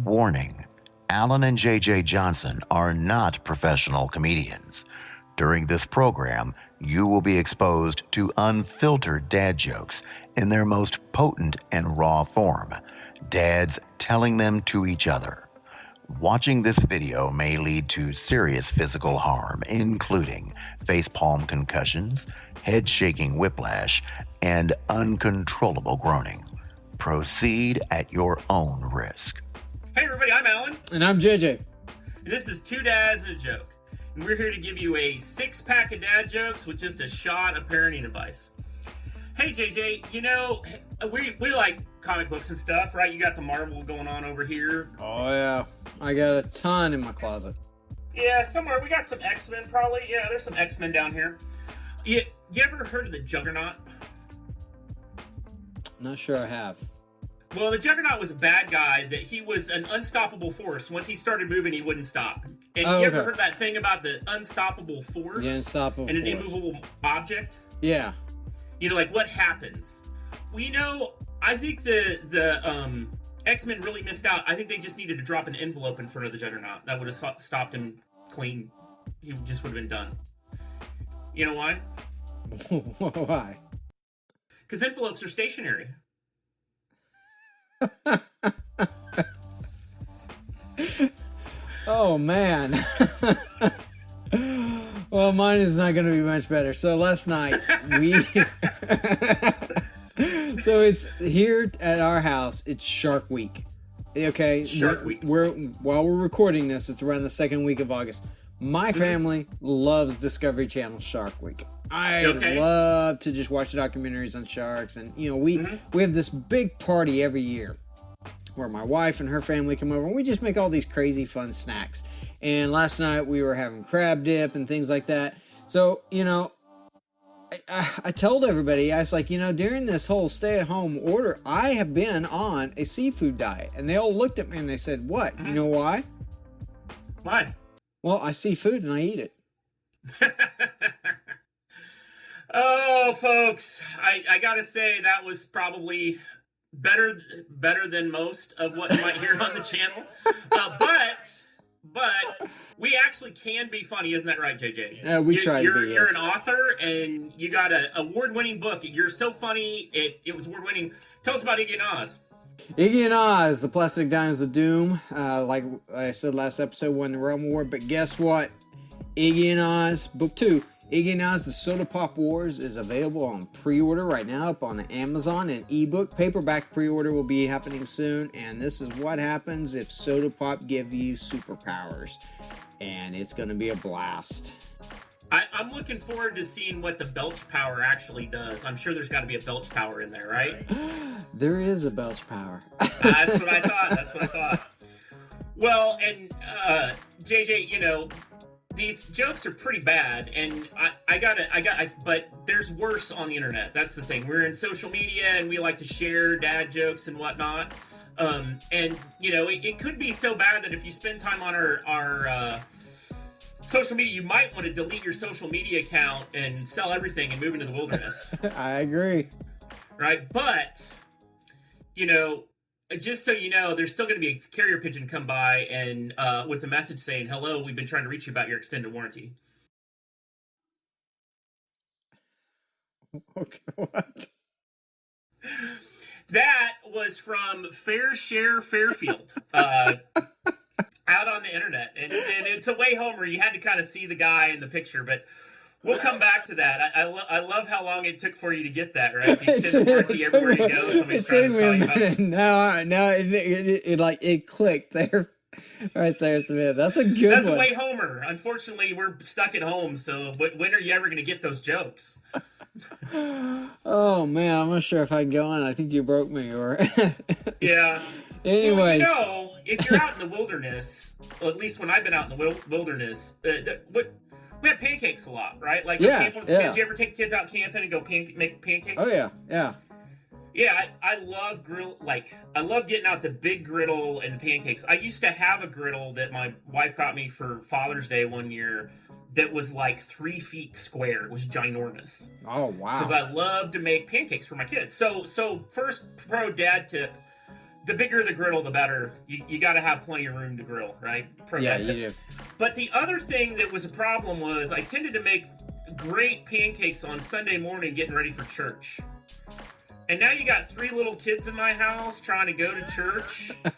Warning: Alan and JJ Johnson are not professional comedians. During this program, you will be exposed to unfiltered dad jokes in their most potent and raw form, dads telling them to each other. Watching this video may lead to serious physical harm, including facepalm concussions, head-shaking whiplash, and uncontrollable groaning. Proceed at your own risk. Hey everybody, I'm Alan. And I'm JJ. And this is Two Dads and a Joke. And we're here to give you a 6-pack of dad jokes with just a shot of parenting advice. Hey JJ, you know, we like comic books and stuff, right? You got the Marvel going on over here. Oh yeah, I got a ton in my closet. Yeah, somewhere. We got some X-Men probably. Yeah, there's some X-Men down here. You ever heard of the Juggernaut? Not sure I have. Well, the Juggernaut was a bad guy, that he was an unstoppable force. Once he started moving, he wouldn't stop. And you ever heard that thing about the unstoppable force? Yeah, unstoppable and an force. immovable object? Yeah. You know, like what happens? Well, you know, I think the X-Men really missed out. I think they just needed to drop an envelope in front of the Juggernaut. That would have stopped him clean. He just would have been done. You know why? Why? Because envelopes are stationary. Oh man. Well, mine is not going to be much better. So last night so it's here at our house. It's Shark Week. Okay, Shark Week. While we're recording this, it's around the second week of August. My family loves Discovery Channel Shark Week. I love to just watch documentaries on sharks, and you know we have this big party every year where my wife and her family come over, and we just make all these crazy fun snacks. And last night we were having crab dip and things like that. So you know, I told everybody, I was like, you know, during this whole stay-at-home order, I have been on a seafood diet, and they all looked at me and they said, "What? You know why?" Why? Well, I see food and I eat it. Oh, folks, I gotta say that was probably better than most of what you might hear on the channel. But we actually can be funny, isn't that right, JJ? Yeah, we try to be. You're an author, and you got an award-winning book. You're so funny. It was award-winning. Tell us about Iggy and Oz. Iggy and Oz, the Plastic Diamonds of Doom. Like I said last episode, won the Realm Award. But guess what? Iggy and Oz, book 2. Iggy and Oz, The Soda Pop Wars is available on pre-order right now up on Amazon and ebook. Paperback pre-order will be happening soon. And this is what happens if Soda Pop give you superpowers. And it's going to be a blast. I'm looking forward to seeing what the belch power actually does. I'm sure there's got to be a belch power in there, right? There is a belch power. That's what I thought. Well, and JJ, you know, these jokes are pretty bad, and but there's worse on the internet. That's the thing. We're in social media, and we like to share dad jokes and whatnot. And you know, it could be so bad that if you spend time on our social media, you might want to delete your social media account and sell everything and move into the wilderness. I agree. Right? But, you know, just so you know, there's still going to be a carrier pigeon come by and with a message saying, "Hello, we've been trying to reach you about your extended warranty." Okay, what? That was from Fair Share Fairfield. Out on the internet, and it's a way homer. You had to kind of see the guy in the picture, but we'll come back to that. I love how long it took for you to get that, right? The extended warranty everywhere you go. Somebody's trying to tell you about. No, it clicked there, right there at the end. That's a good one. That's a way homer. Unfortunately, we're stuck at home, so when are you ever going to get those jokes? Oh man, I'm not sure if I can go on. I think you broke me, or yeah. Anyways, well, you know, if you're out in the wilderness, well, at least when I've been out in the wilderness, we have pancakes a lot, right? Like, camping with the kids. You ever take the kids out camping and go make pancakes? Oh yeah. Yeah, I love I love getting out the big griddle and the pancakes. I used to have a griddle that my wife got me for Father's Day one year that was like 3 feet square. It was ginormous. Oh, wow. Because I love to make pancakes for my kids. So first pro dad tip, the bigger the griddle, the better. You got to have plenty of room to grill, right? Pro yeah, dad you tip. do. But the other thing that was a problem was I tended to make great pancakes on Sunday morning getting ready for church. And now you got 3 little kids in my house trying to go to church. And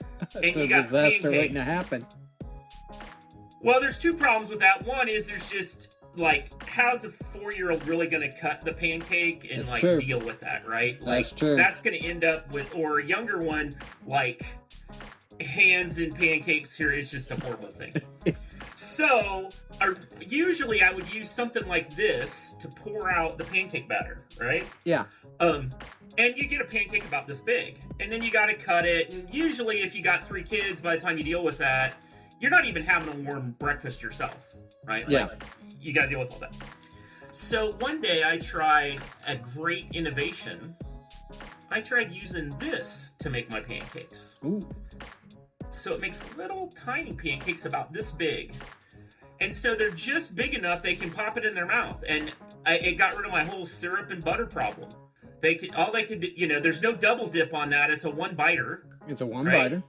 It's you a got disaster pancakes waiting to happen. Well, there's 2 problems with that. One is there's just, like, how's a 4-year-old really going to cut the pancake and, That's like, true. deal with that, right? Like, That's true. That's going to end up with, or a younger one, like, hands in pancakes here is just a horrible thing. So, usually I would use something like this to pour out the pancake batter, right? Yeah. And you get a pancake about this big. And then you got to cut it. And usually if you got 3 kids, by the time you deal with that, you're not even having a warm breakfast yourself, right? Like, Yeah. You got to deal with all that. So one day I tried a great innovation. I tried using this to make my pancakes. Ooh. So it makes little tiny pancakes about this big. And so they're just big enough they can pop it in their mouth. And it got rid of my whole syrup and butter problem. All they could do, there's no double dip on that. It's a 1-biter. It's a 1-biter. Right?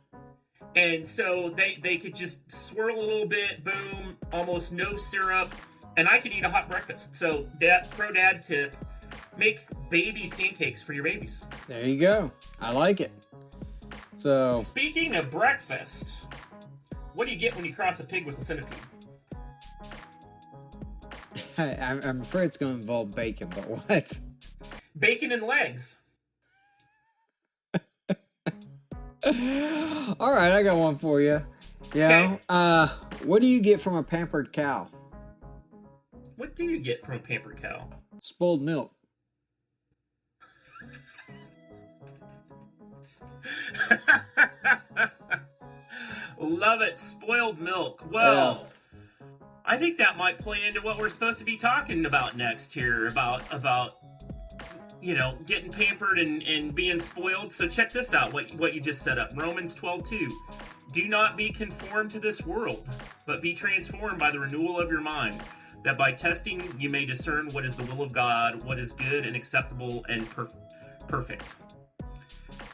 And so they could just swirl a little bit, boom, almost no syrup, and I could eat a hot breakfast. So pro dad tip, make baby pancakes for your babies. There you go. I like it. So, Speaking of breakfast, what do you get when you cross a pig with a centipede? I'm afraid it's going to involve bacon, but what? Bacon and legs. All right, I got one for you. Yeah. Okay. What do you get from a pampered cow? What do you get from a pampered cow? Spoiled milk. Love it. Spoiled milk. Well, I think that might play into what we're supposed to be talking about next here about getting pampered and being spoiled. So check this out, what you just set up. Romans 12:2. Do not be conformed to this world, but be transformed by the renewal of your mind, that by testing you may discern what is the will of God, what is good and acceptable and perfect.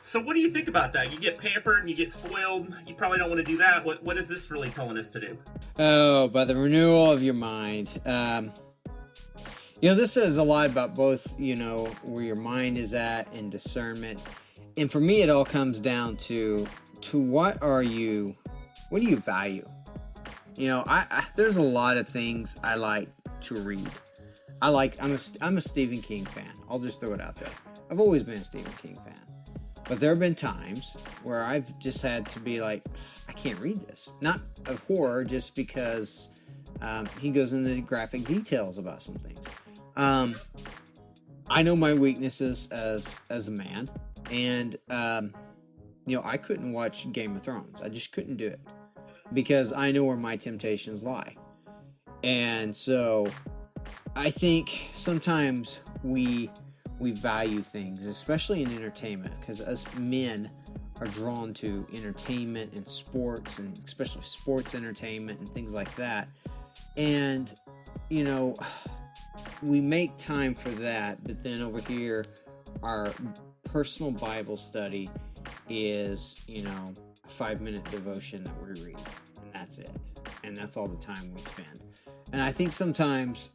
So what do you think about that? You get pampered and you get spoiled. You probably don't want to do that. What is this really telling us to do? Oh, by the renewal of your mind. This says a lot about both, where your mind is at and discernment. And for me, it all comes down to what do you value? There's a lot of things I like to read. I'm a Stephen King fan. I'll just throw it out there. I've always been a Stephen King fan. But there have been times where I've just had to be like, I can't read this. Not of horror, just because he goes into graphic details about some things. I know my weaknesses as a man, and I couldn't watch Game of Thrones. I just couldn't do it because I know where my temptations lie. And so I think sometimes we value things, especially in entertainment, because us men are drawn to entertainment and sports, and especially sports entertainment and things like that. And we make time for that, but then over here, our personal Bible study is, a 5-minute devotion that we read, and that's it. And that's all the time we spend. And I think sometimes,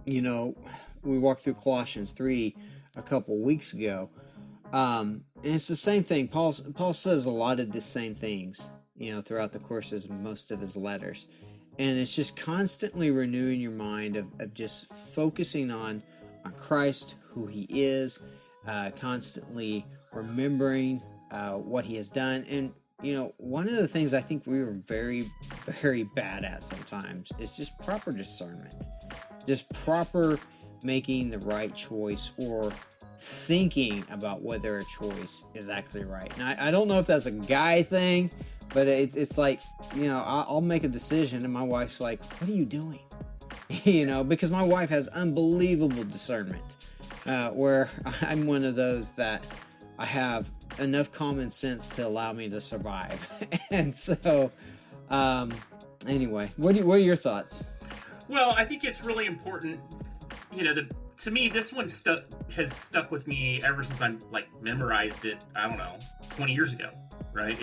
we walked through Colossians 3 a couple weeks ago, and it's the same thing. Paul says a lot of the same things, throughout the courses of most of his letters. And it's just constantly renewing your mind of just focusing on Christ, who he is, constantly remembering what he has done. And, one of the things I think we were very, very bad at sometimes is just proper discernment. Just proper making the right choice, or thinking about whether a choice is actually right. And I don't know if that's a guy thing, but it's like, I'll make a decision and my wife's like, what are you doing? Because my wife has unbelievable discernment, where I'm one of those that I have enough common sense to allow me to survive. And so, anyway, what are your thoughts? Well, I think it's really important. To me, this one has stuck with me ever since I memorized it. I don't know, 20 years ago, right?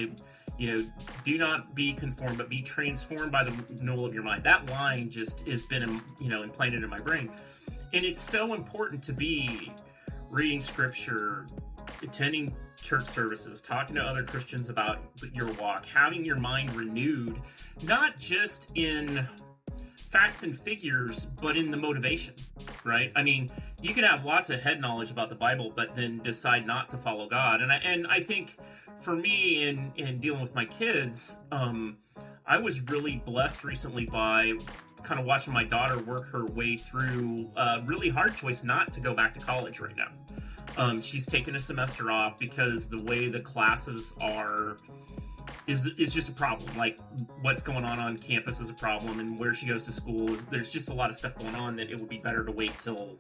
Do not be conformed, but be transformed by the renewal of your mind. That line just has been, implanted in my brain, and it's so important to be reading scripture, attending church services, talking to other Christians about your walk, having your mind renewed, not just in facts and figures, but in the motivation, right? I mean, you can have lots of head knowledge about the Bible, but then decide not to follow God. And I think for me in dealing with my kids, I was really blessed recently by kind of watching my daughter work her way through a really hard choice not to go back to college right now. She's taken a semester off because the way the classes are is just a problem. Like, what's going on campus is a problem, and where she goes to school there's just a lot of stuff going on that it would be better to wait till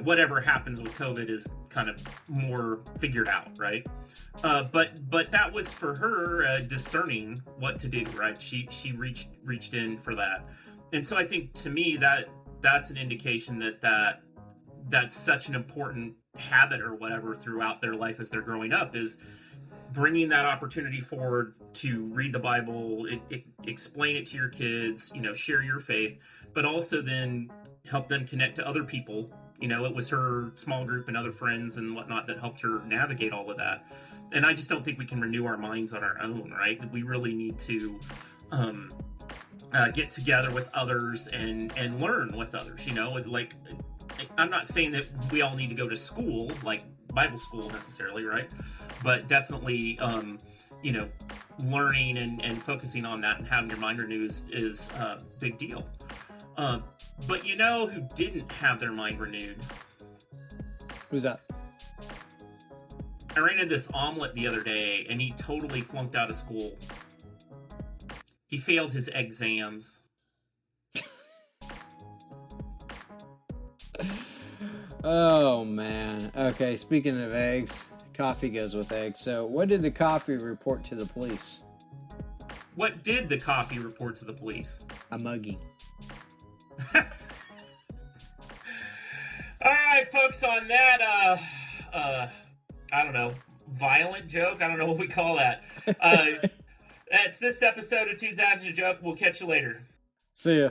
whatever happens with COVID is kind of more figured out, right? But that was for her discerning what to do, right? She reached in for that, and so I think to me that's an indication that's such an important habit or whatever throughout their life as they're growing up, is bringing that opportunity forward to read the Bible, explain it to your kids, share your faith, but also then help them connect to other people. It was her small group and other friends and whatnot that helped her navigate all of that. And I just don't think we can renew our minds on our own, right? We really need to get together with others and learn with others. Like, I'm not saying that we all need to go to school, like Bible school necessarily, right? But definitely, learning and focusing on that and having your mind renewed is a big deal. But who didn't have their mind renewed? Who's that? I ran into this omelet the other day, and he totally flunked out of school. He failed his exams. Oh, man. Okay, speaking of eggs, coffee goes with eggs. So, what did the coffee report to the police? What did the coffee report to the police? A muggy. All right, folks, on that, I don't know, violent joke? I don't know what we call that. That's this episode of Two Dads and a Joke. We'll catch you later. See ya.